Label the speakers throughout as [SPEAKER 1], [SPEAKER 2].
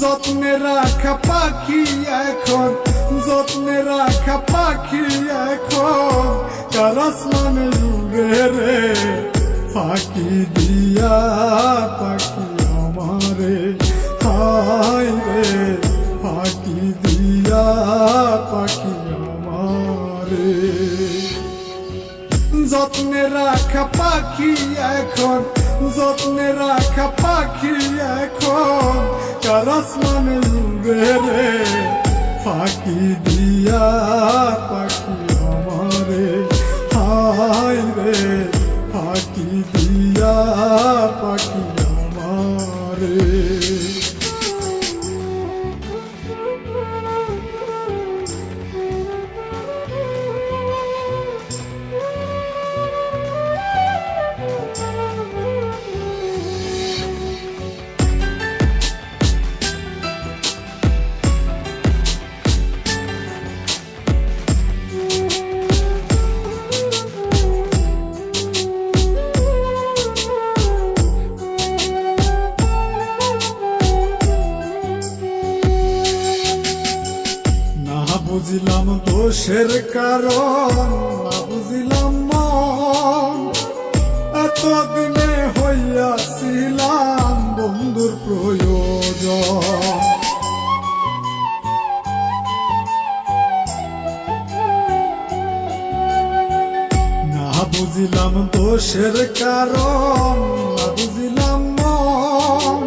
[SPEAKER 1] যত্নে রাখা পাখি এখন, যত্নে রাখা পাখি এখন কার আসমানে উড়ে রে, ফাঁকি দিয়া পাখি আমারে, হায় রে ফাঁকি দিয়া পাখি আমারে। যত্নে রাখা পাখি এখন, যত্নে রাখা পাখি এখন কার আসমানে উড়ে রে, ফাঁকি দিয়া পাখি আমারে, হায় রে ফাঁকি দিয়া পাখি আমারে। বুঝিলাম দোষের কারণ, না বুঝিলাম মন, এতদিনে হইয়াছিলাম বন্ধুর প্রয়োজন। না বুঝিলাম দোষের কারণ, না বুঝিলাম মন,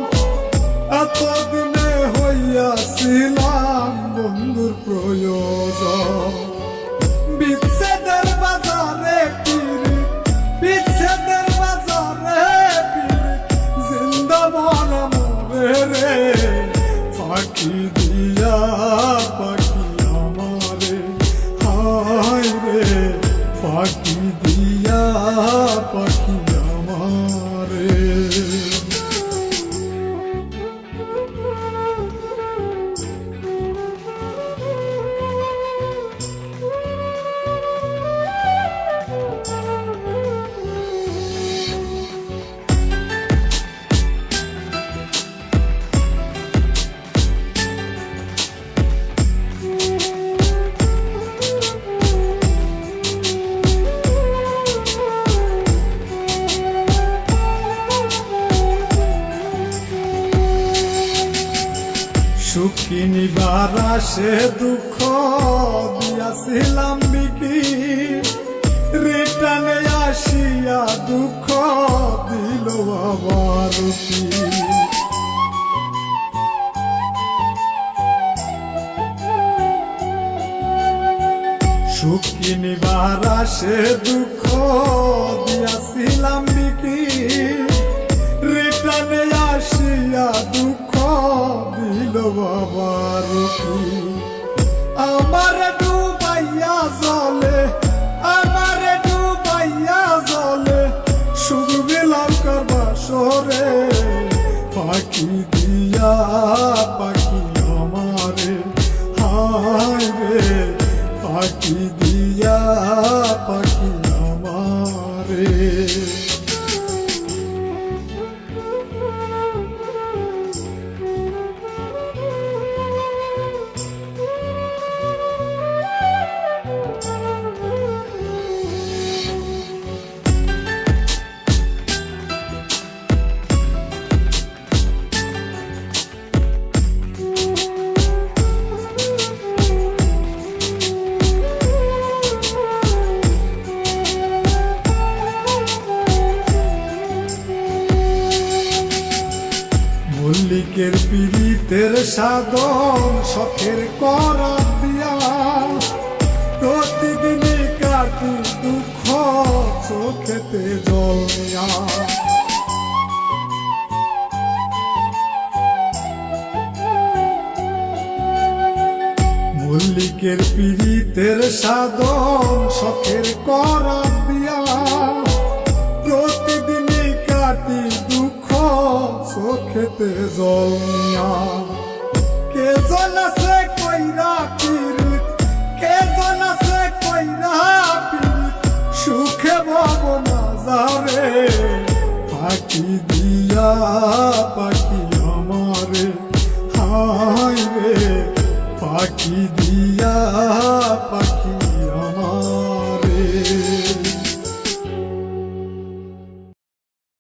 [SPEAKER 1] এতদিনে হইয়াছিলাম বন্ধুর প্রয়োজন। বিচ্ছেদের বাজারে পিরিত, বিচ্ছেদের বাজারে পিরিত, জিন্দা মরা মরে রে, ফাঁকি দিয়া পাখি আমারে, হায় রে ফাঁকি দিয়া পাখি আমারে। সুখী নিবার আসে দুঃখ দিয়াছিলাম বিকি, রিটার্নে আসিয়া দুঃখ দিল আবার কি। সুখী নিবার আসে দুঃখ দিয়াছিলাম বিকি, রিটার্নে আসিয়া দুঃখ দিল বাবার কি। আমার ডুবাইয়া জলে, আমার ডুবাইয়া জলে, সুখ বিলাম করবা সরে, পাখি দিয়া পাখি আমারে, হায় রে পাখি দিয়া পাখি আমারে। মল্লিকের পীড়িতের সাধন শখের করা দিয়া, প্রতিদিনে কাটি দুঃখ চোখেতে জল নিয়া। মল্লিকের পীড়িতের সাধন শখের করা দিয়া, প্রতিদিনে কাটি দুঃখ চোখেতে জল নিয়া। কে জন আছে কইরা পীড়িত, কে জন আছে কইরা পীড়িত, সুখে ভব না যারে, ফাঁকি দিয়া পাখি আমারে, আমায় রে ফাঁকি দিয়া